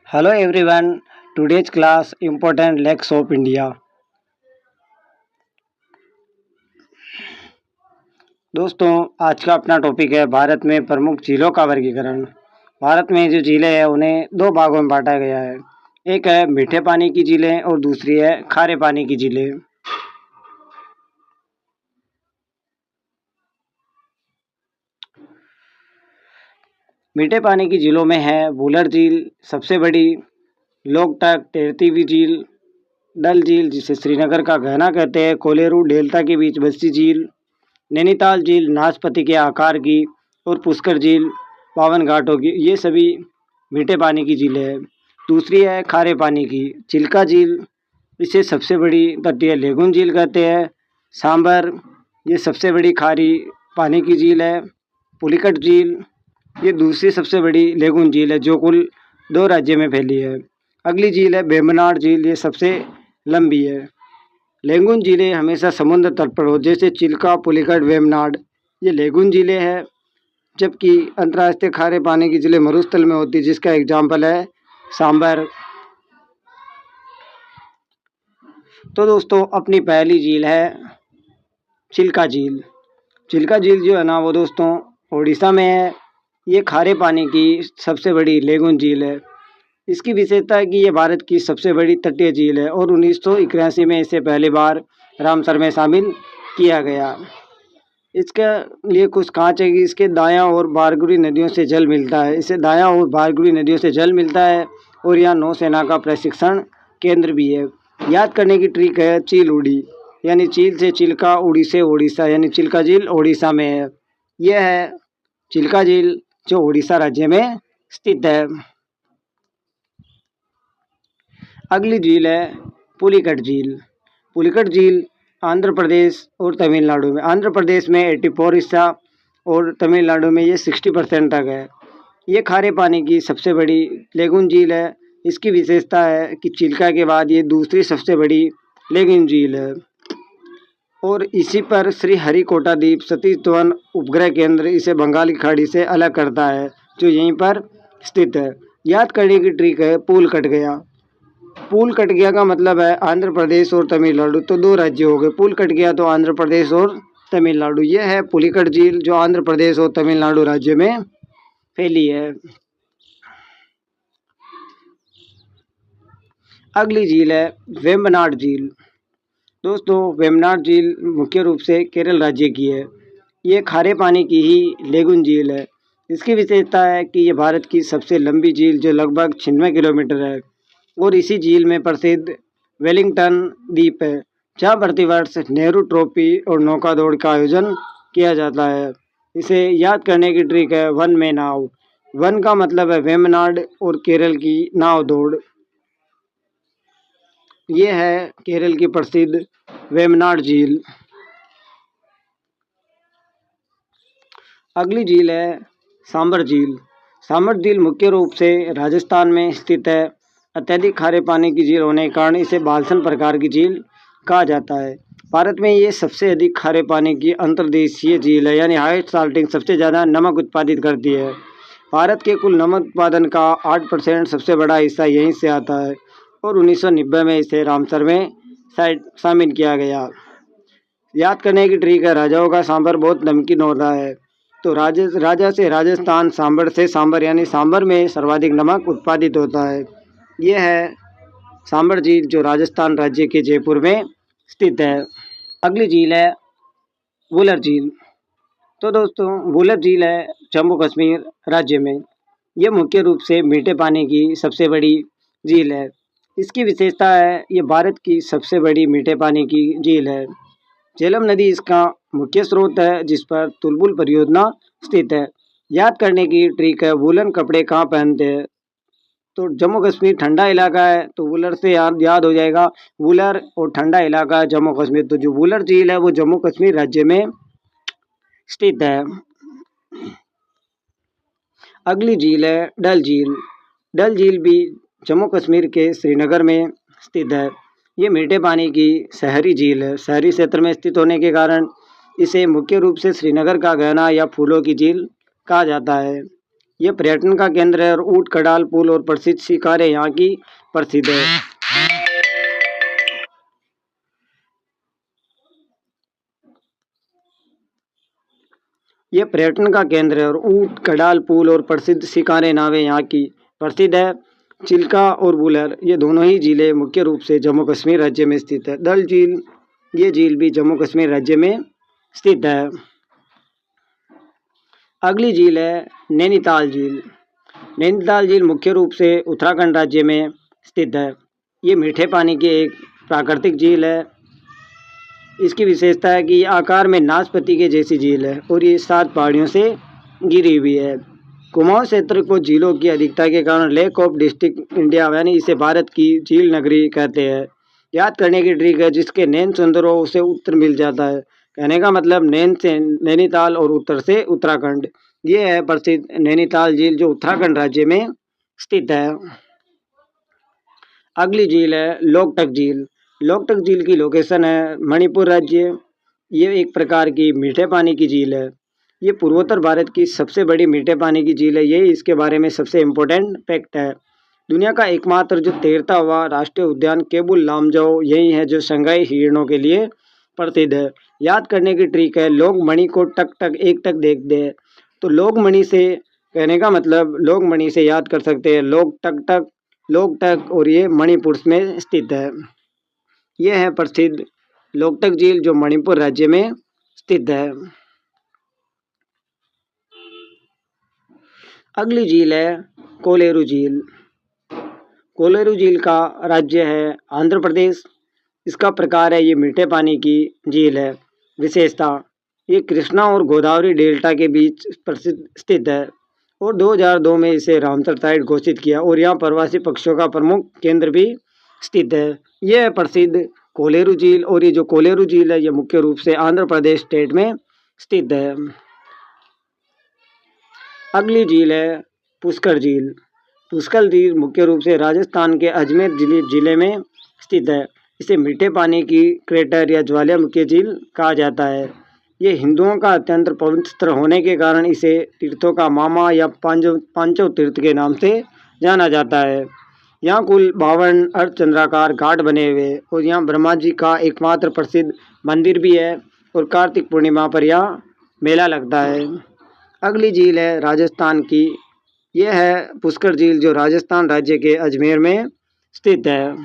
Hello everyone, today's class important lakes of India। दोस्तों आज का अपना टॉपिक है भारत में प्रमुख झीलों का वर्गीकरण। भारत में जो झीलें हैं उन्हें दो भागों में बांटा गया है। एक है मीठे पानी की झीलें और दूसरी है खारे पानी की झीलें। मीठे पानी की झीलों में है वुलर झील सबसे बड़ी, लोकटक, तेरतीवी झील, डल झील जिसे श्रीनगर का गहना कहते हैं, कोलेरू डेल्टा के बीच बस्ती झील, नैनीताल झील नाशपाती के आकार की, और पुष्कर झील पावन घाटों की। ये सभी मीठे पानी की झीलें हैं। दूसरी है खारे पानी की, चिल्का झील, इसे सबसे बड़ी तटीय लेगुन झील कहते हैं। सांबर, ये सबसे बड़ी खारी पानी की झील है। पुलिकट झील, ये दूसरी सबसे बड़ी लेगुन झील है जो कुल 2 राज्यों में फैली है। अगली झील है वेम्बनाड झील, ये सबसे लंबी है। लेगुन झीलें हमेशा समुद्र तट पर हो, जैसे चिल्का, पुलिकट, वेम्बनाड, ये लेगुन झीलें हैं। जबकि अंतर्राष्ट्रीय खारे पानी की झीलें मरुस्थल में होती है, जिसका एग्जाम्पल है सांबर। तो दोस्तों अपनी पहली झील है चिल्का झील। चिल्का झील जो है ना वो दोस्तों उड़ीसा में है। ये खारे पानी की सबसे बड़ी लेगुन झील है। इसकी विशेषता है कि ये भारत की सबसे बड़ी तटीय झील है और 1981 में इसे पहली बार रामसर में शामिल किया गया। इसके लिए कुछ खास है कि इसके दायां और बारगुरी नदियों से जल मिलता है। इसे दायां और बारगुरी नदियों से जल मिलता है और यहाँ नौसेना का प्रशिक्षण केंद्र भी है। याद करने की ट्रिक है चील उड़ी, यानी चील से चिल्का, उड़ी से उड़ीसा, यानी चिल्का झील उड़ीसा में है। यह है चिल्का झील जो उड़ीसा राज्य में स्थित है। अगली झील है पुलिकट झील। पुलिकट झील आंध्र प्रदेश और तमिलनाडु में, आंध्र प्रदेश में 84 हिस्सा और तमिलनाडु में ये 60% तक है। ये खारे पानी की सबसे बड़ी लेगुन झील है। इसकी विशेषता है कि चिल्का के बाद ये दूसरी सबसे बड़ी लेगुन झील है और इसी पर श्री हरिकोटा द्वीप सतीश धवन उपग्रह केंद्र इसे बंगाल की खाड़ी से अलग करता है, जो यहीं पर स्थित है। याद करने की ट्रिक है पुल कट गया। पुल कट गया का मतलब है आंध्र प्रदेश और तमिलनाडु, तो 2 राज्य हो गए। पुल कट गया तो आंध्र प्रदेश और तमिलनाडु। यह है पुलिकट झील जो आंध्र प्रदेश और तमिलनाडु राज्य में फैली है। अगली झील है वेम्बनाड झील। दोस्तों वेम्बनाड झील मुख्य रूप से केरल राज्य की है। ये खारे पानी की ही लेगुन झील है। इसकी विशेषता है कि ये भारत की सबसे लंबी झील जो लगभग 96 किलोमीटर है और इसी झील में प्रसिद्ध वेलिंगटन द्वीप है, जहाँ प्रतिवर्ष नेहरू ट्रॉफी और नौका दौड़ का आयोजन किया जाता है। इसे याद करने की ट्रिक है वन में नाव। वन का मतलब है वेम्बनाड और केरल की नाव दौड़। ये है केरल की प्रसिद्ध वेम्बनाड झील। अगली झील है सांबर झील। सांबर झील मुख्य रूप से राजस्थान में स्थित है। अत्यधिक खारे पानी की झील होने के कारण इसे बाल्सन प्रकार की झील कहा जाता है। भारत में ये सबसे अधिक खारे पानी की अंतर्देशीय झील है, यानी हाइट साल्टिंग सबसे ज़्यादा नमक उत्पादित करती है। भारत के कुल नमक उत्पादन का 8% सबसे बड़ा हिस्सा यहीं से आता है और 1990 में इसे रामसर में शामिल किया गया। याद करने की ट्रिक है राजाओं का सांभर बहुत नमकीन होता है, तो राजा से राजस्थान, सांभर से सांभर, यानी सांभर में सर्वाधिक नमक उत्पादित होता है। यह है सांभर झील जो राजस्थान राज्य के जयपुर में स्थित है। अगली झील है वुलर झील। तो दोस्तों वुलर झील है जम्मू कश्मीर राज्य में। यह मुख्य रूप से मीठे पानी की सबसे बड़ी झील है। इसकी विशेषता है ये भारत की सबसे बड़ी मीठे पानी की झील है। झेलम नदी इसका मुख्य स्रोत है जिस पर तुलबुल परियोजना स्थित है। याद करने की ट्रिक है वुलन कपड़े कहाँ पहनते हैं, तो जम्मू कश्मीर ठंडा इलाका है तो वुलर से याद हो जाएगा, वुलर और ठंडा इलाका है जम्मू कश्मीर। तो जो वुलर झील है वो जम्मू कश्मीर राज्य में स्थित है। अगली झील है डल झील। डल झील भी जम्मू कश्मीर के श्रीनगर में स्थित है। ये मीठे पानी की शहरी झील है। शहरी क्षेत्र में स्थित होने के कारण इसे मुख्य रूप से श्रीनगर का गहना या फूलों की झील कहा जाता है। ये पर्यटन का केंद्र है और ऊंट कड़ाल पुल और प्रसिद्ध शिकारे यहाँ की प्रसिद्ध है। ये पर्यटन का केंद्र है और ऊंट कड़ाल पुल और प्रसिद्ध शिकारे नावें यहाँ की प्रसिद्ध है। चिल्का और वुलर ये दोनों ही झीलें मुख्य रूप से जम्मू कश्मीर राज्य में स्थित है। डल झील ये झील भी जम्मू कश्मीर राज्य में स्थित है। अगली झील है नैनीताल झील। नैनीताल झील मुख्य रूप से उत्तराखंड राज्य में स्थित है। ये मीठे पानी की एक प्राकृतिक झील है। इसकी विशेषता है कि ये आकार में नाशपाती के जैसी झील है और ये 7 पहाड़ियों से घिरी हुई है। कुमाऊं क्षेत्र को झीलों की अधिकता के कारण लेक ऑफ डिस्ट्रिक्ट इंडिया यानी इसे भारत की झील नगरी कहते हैं। याद करने की ट्रिक है, जिसके नैन सुंदर हो उसे उत्तर मिल जाता है। कहने का मतलब नैन से नैनीताल और उत्तर से उत्तराखंड। ये है प्रसिद्ध नैनीताल झील जो उत्तराखंड राज्य में स्थित है। अगली झील है लोकटक झील। लोकटक झील की लोकेशन है मणिपुर राज्य। ये एक प्रकार की मीठे पानी की झील है। ये पूर्वोत्तर भारत की सबसे बड़ी मीठे पानी की झील है। यही इसके बारे में सबसे इम्पोर्टेंट फैक्ट है। दुनिया का एकमात्र जो तैरता हुआ राष्ट्रीय उद्यान केबुल लामजाओ यही है जो शंघाई हिरणों के लिए प्रसिद्ध है। याद करने की ट्रिक है, लोग मणि को टक टक एक टक देखते हैं तो लोग मणि से कहने का मतलब लोग मणि से याद कर सकते हैं लोग टक टक लोकटक, और ये मणिपुर में स्थित है। यह है प्रसिद्ध लोकटक झील जो मणिपुर राज्य में स्थित है। अगली झील है कोलेरू झील। कोलेरू झील का राज्य है आंध्र प्रदेश। इसका प्रकार है ये मीठे पानी की झील है। विशेषता, ये कृष्णा और गोदावरी डेल्टा के बीच प्रसिद्ध स्थित है और 2002 में इसे रामसर साइट घोषित किया और यहाँ प्रवासी पक्षियों का प्रमुख केंद्र भी स्थित है। यह है प्रसिद्ध कोलेरू झील और ये जो कोलेरू झील है ये मुख्य रूप से आंध्र प्रदेश स्टेट में स्थित है। अगली झील है पुष्कर झील। पुष्कर झील मुख्य रूप से राजस्थान के अजमेर जिले में स्थित है। इसे मीठे पानी की क्रेटर या ज्वालामुखी झील कहा जाता है। ये हिंदुओं का अत्यंत पवित्र होने के कारण इसे तीर्थों का मामा या पांचों तीर्थ के नाम से जाना जाता है। यहाँ कुल 52 अर्धचंद्राकार घाट बने हुए और यहाँ ब्रह्मा जी का एकमात्र प्रसिद्ध मंदिर भी है और कार्तिक पूर्णिमा पर यहाँ मेला लगता है। अगली झील है राजस्थान की। यह है पुष्कर झील जो राजस्थान राज्य के अजमेर में स्थित है।